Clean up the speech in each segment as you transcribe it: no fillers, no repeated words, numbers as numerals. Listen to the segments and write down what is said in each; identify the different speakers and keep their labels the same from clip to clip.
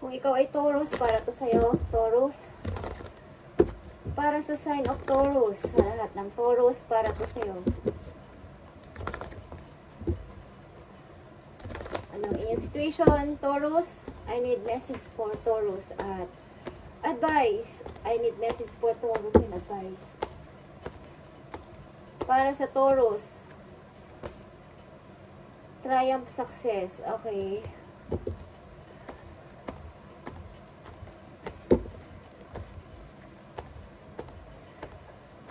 Speaker 1: Kung ikaw ay Taurus, para to sa'yo, Taurus. Para sa sign of Taurus, sa lahat ng Taurus, para to sa'yo. Anong inyong situation, Taurus? I need message for Taurus at advice. I need message for Taurus and advice. Para sa Taurus, triumph success. Okay.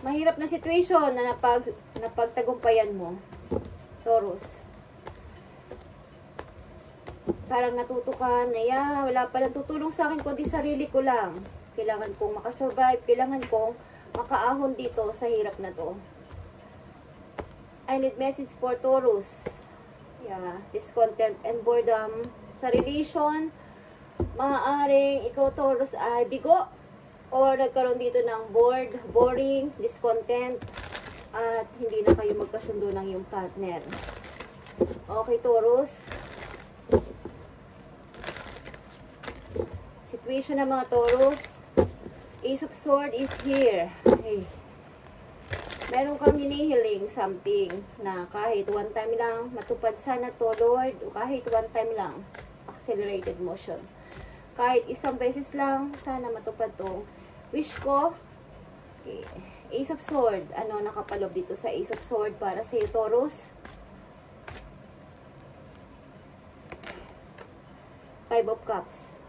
Speaker 1: Mahirap na situation na napagtagumpayan mo, Taurus. Parang natuto ka na, wala palang tutulong sa akin kundi sarili ko lang. Kailangan kong makasurvive, kailangan kong makaahon dito sa hirap na to. I need message for Taurus. Yeah, discontent and boredom. Sa relation, maaaring ikaw Taurus ay bigo or nagkaroon dito ng boring, discontent, at hindi na kayo magkasundo ng iyong partner. Okay, Taurus. Situation ng mga Taurus. Ace of Swords is here. Okay. Meron kang hinihiling something na kahit one time lang, matupad sana to, Lord. O kahit one time lang, accelerated motion. Kahit isang beses lang, sana matupad to. Wish ko, okay. Ace of Swords. Ano nakapalob dito sa Ace of Swords para sa iyo, Taurus? Five of Cups.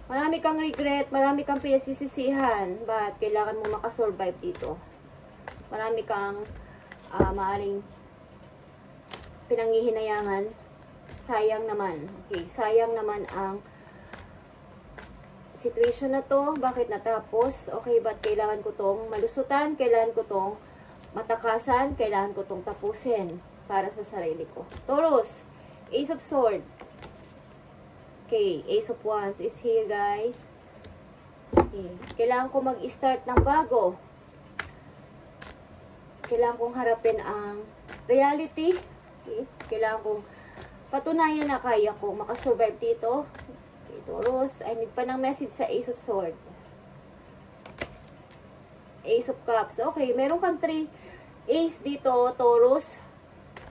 Speaker 1: Marami kang regret, marami kang pinagsisisihan, but kailangan mo makasurvive dito. Marami kang maaring pinanghihinayangan. Sayang naman. Okay, sayang naman ang situation na to. Bakit natapos? Okay, but kailangan ko tong malusutan, kailangan ko tong matakasan, kailangan ko tong tapusin para sa sarili ko. Taurus, Ace of Swords. Okay, Ace of Wands is here, guys. Okay, kailangan ko mag-start ng bago. Kailangan kong harapin ang reality. Okay, kailangan kong patunayan na kaya kong makasurvive dito. Okay, Taurus, I need pa ng message sa Ace of Swords. Ace of Cups. Okay, meron kang 3 Ace dito, Taurus.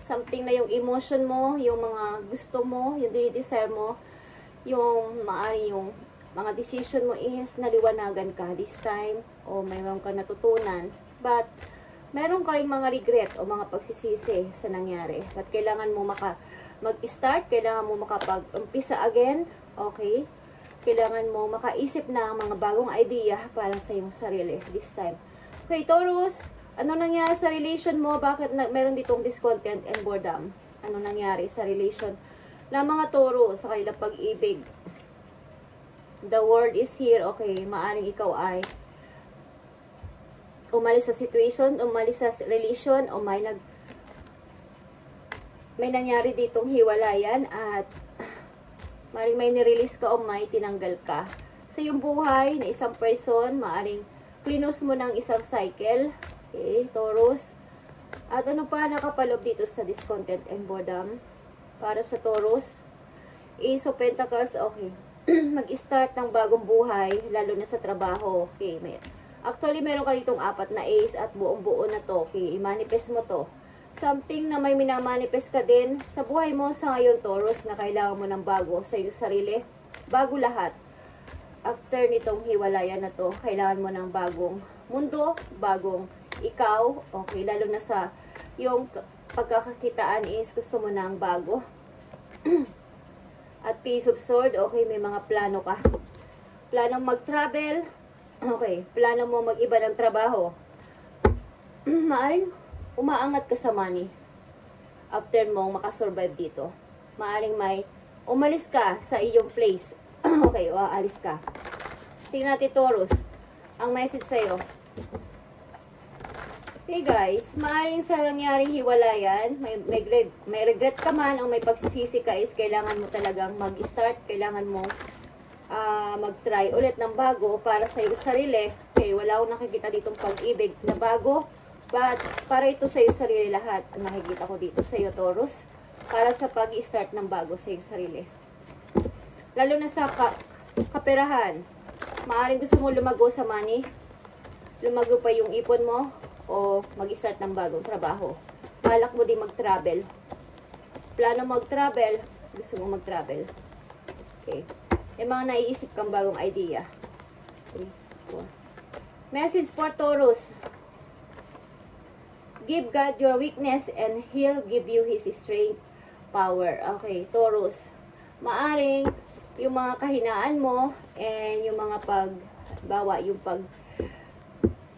Speaker 1: Something na yung emotion mo, yung mga gusto mo, yung dinidesire mo, yung maari yung mga decision mo is naliwanagan ka this time o mayroon kang natutunan. But meron ka ring mga regret o mga pagsisisi sa nangyari. But kailangan mo mag-start, kailangan mo makapag-umpisa again. Okay? Kailangan mo makaisip ng mga bagong idea para sa iyong sarili this time. Okay, Taurus, ano nangyari sa relation mo? Bakit meron ditong discontent and boredom? Ano nangyari sa relation na mga Taurus sa kailang pag-ibig? The world is here. Okay, maaring ikaw ay umalis sa situation, umalis sa relation, o may nangyari ditong hiwalayan at maaring may nirelease ka o may tinanggal ka sa iyong buhay na isang person. Maaring clinose mo ng isang cycle. Okay, Taurus. At ano pa nakapalob dito sa discontent and boredom para sa Taurus? Ace of Pentacles. Okay, mag-start ng bagong buhay, lalo na sa trabaho. Okay, actually, meron ka ditong 4 na Ace at buong-buo na to. Okay, i-manifest mo to. Something na may minamanifest ka din sa buhay mo sa ngayon, Taurus, na kailangan mo ng bago sa iyong sarili. Bago lahat. After nitong hiwalayan na to, kailangan mo ng bagong mundo, bagong ikaw. Okay, lalo na sa yung pagkakakitaan is gusto mo ng bago. At Page of Swords. Okay, may mga plano ka. Planong mag-travel. Okay, plano mo mag-iba ng trabaho. Maaring umaangat ka sa money after mong makasurvive dito. Maaring may umalis ka sa iyong place. Okay, aalis ka. Tingnan natin, Taurus, ang message sa'yo. Okay, guys, maaring sa nangyaring hiwalayan, may regret ka man o may pagsisisi ka, is kailangan mo talagang mag-start, kailangan mo mag-try ulit ng bago para sa iyong sarili. Okay, wala akong nakikita ditong pag-ibig na bago, but para ito sa iyong sarili lahat ang nakikita ko dito sa iyo, Taurus, para sa pag-start ng bago sa iyong sarili. Lalo na sa kaperahan. Maaring gusto mo lumago sa money. Lumago pa yung ipon mo. O mag-start ng bagong trabaho. Balak mo din mag-travel. Plano mag-travel. Gusto mo mag-travel. Okay. May mga naiisip kang bagong idea. 3, 4. Message for Taurus. Give God your weakness and He'll give you His strength, power. Okay, Taurus. Maaring yung mga kahinaan mo and yung mga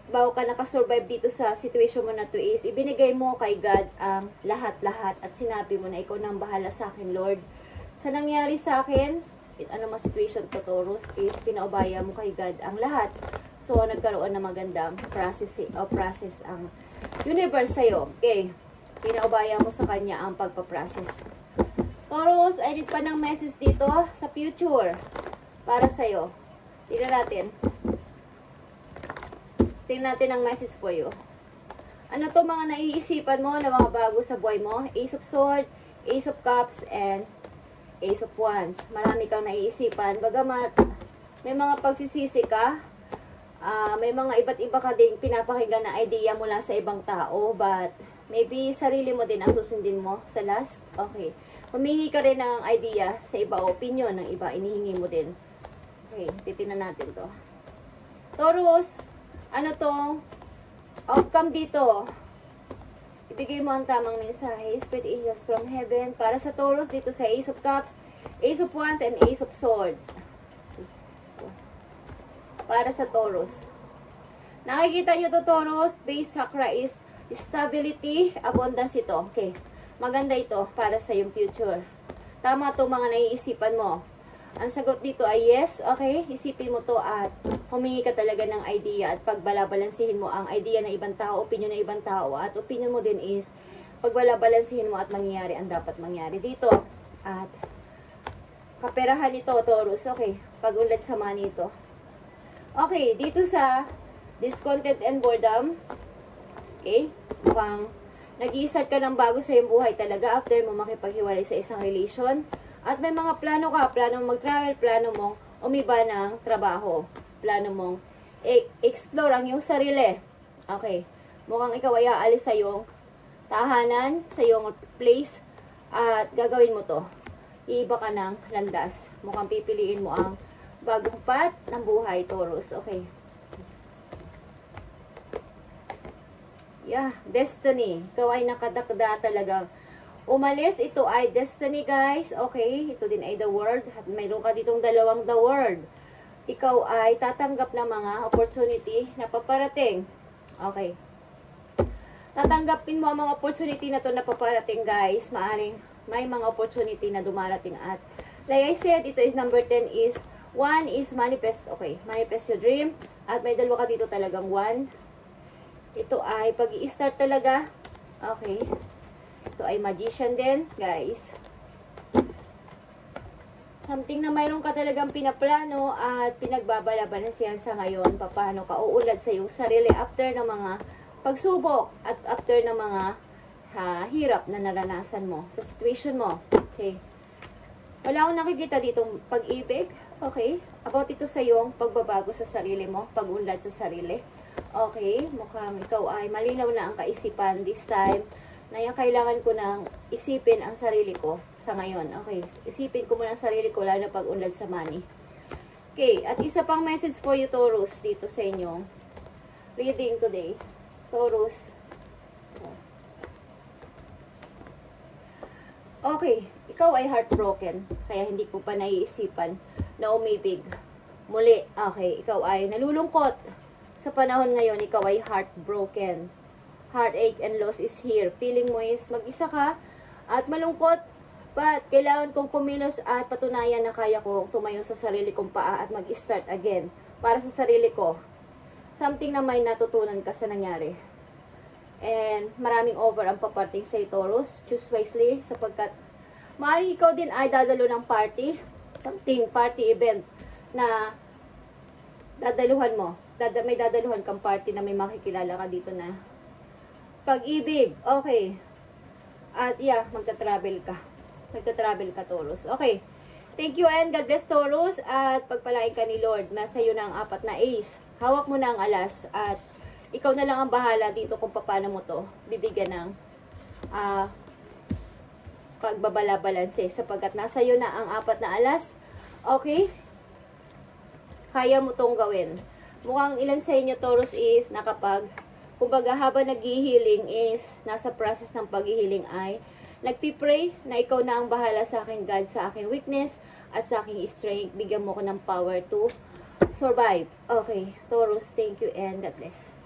Speaker 1: bago ka nakasurvive dito sa situation mo na to is, ibinigay mo kay God ang lahat-lahat at sinabi mo na ikaw nang bahala sa akin, Lord. Sa nangyari sa akin, ano mga situation to, Taurus, is pinaubaya mo kay God ang lahat. So, nagkaroon ng magandang process ang universe sa'yo. Okay. Pinaubaya mo sa kanya ang pagpaprocess. Taurus, I need pa ng message dito sa future para sa'yo. Tingnan natin. Tingnan natin ang message for you. Ano to mga naiisipan mo na mga bago sa buhay mo? Ace of Swords, Ace of Cups, and Ace of Wands. Marami kang naiisipan. Bagamat may mga pagsisisi ka, may mga iba't iba ka ding pinapakinggan na idea mula sa ibang tao, but maybe sarili mo din ang susundin mo sa last. Okay. Humingi ka rin ng idea sa iba o opinion ng iba. Inihingi mo din. Okay. Titingnan natin to. Taurus, ano tong outcome dito? Ibigay mo ang tamang mensahe. Spirit angels from heaven. Para sa Taurus dito sa Ace of Cups, Ace of Wands, and Ace of Swords. Para sa Taurus. Nakikita nyo to, Taurus. Base chakra is stability, abundance ito. Okay. Maganda ito para sa yung future. Tama to mga naiisipan mo. Ang sagot dito ay yes. Okay. Isipin mo to at humingi ka talaga ng idea at pagbalabalansihin mo ang idea ng ibang tao, opinion ng ibang tao. At opinion mo din is pagbalabalansihin mo at mangyayari ang dapat mangyari dito. At kaperahan ito, Taurus. Okay. Pag-unlad sa money ito. Okay, dito sa discontent and boredom, okay, mukhang nag-i-start ka ng bago sa iyong buhay talaga after mo makipaghiwalay sa isang relation. At may mga plano ka, plano mong mag-travel, plano mong umiba ng trabaho, plano mong explore ang iyong sarili. Okay, mukhang ikaw ay aalis sa iyong tahanan, sa iyong place, at gagawin mo to. Iiba ka ng landas. Mukhang pipiliin mo ang bagong path ng buhay, Taurus. Okay. Yeah, destiny. Ikaw ay nakadakda talagang umalis. Ito ay destiny, guys. Okay, ito din ay the world. At mayroon ka ditong dalawang the world. Ikaw ay tatanggap ng mga opportunity na paparating. Okay. Tatanggapin mo ang mga opportunity na to na paparating, guys. Maaring may mga opportunity na dumarating. At like I said, ito is number 10 is 1 is manifest. Okay, manifest your dream. At may dalawa ka dito talagang 1. Ito ay pag-i-start talaga. Okay. Ito ay magician din, guys. Something na mayroon ka talagang pinaplano at pinagbabalabalansihan sa ngayon. Paano ka uulad sa iyong sarili after ng mga pagsubok at after ng mga hirap na naranasan mo sa situation mo. Okay. Wala akong nakikita ditong pag-ibig. Okay. About ito sa iyong pagbabago sa sarili mo, pag-unlad sa sarili. Okay, mukhang ikaw ay malinaw na ang kaisipan this time na yung kailangan ko nang isipin ang sarili ko sa ngayon. Okay, isipin ko muna ang sarili ko lalo na pag-unlad sa money. Okay, at isa pang message for you, Taurus, dito sa inyong reading today. Taurus. Okay, ikaw ay heartbroken, kaya hindi ko pa naiisipan na umibig. Muli, okay, ikaw ay nalulungkot. Sa panahon ngayon, ikaw ay heartbroken. Heartache and loss is here. Feeling mo is mag-isa ka at malungkot. But kailangan kong kumilos at patunayan na kaya kong tumayo sa sarili kong paa at mag-start again. Para sa sarili ko. Something na may natutunan ka sa nangyari. And maraming over ang paparting sa Taurus. Choose wisely sapagkat maaaring ikaw din ay dadalo ng party. Something, party event na dadaluhan mo. May dadaluhan kang party na may makikilala ka dito na pag-ibig. Okay. At yeah, magta-travel ka. Magta-travel ka, Taurus. Okay. Thank you and God bless Taurus at pagpalain ka ni Lord. Nasa iyo na ang 4 na ace. Hawak mo na ang alas at ikaw na lang ang bahala dito kung paano mo to bibigyan ng pagbabala-balanse sapagkat nasa iyo na ang 4 na alas. Okay? Kaya mo tong gawin. Mukhang ilan sa inyo Taurus is nakapag kumbaga habang naghihiling is nasa process ng paghihiling ay nagpipray na ikaw na ang bahala sa akin God, sa aking weakness at sa aking strength. Bigyan mo ko ng power to survive. Okay, Taurus, thank you and God bless.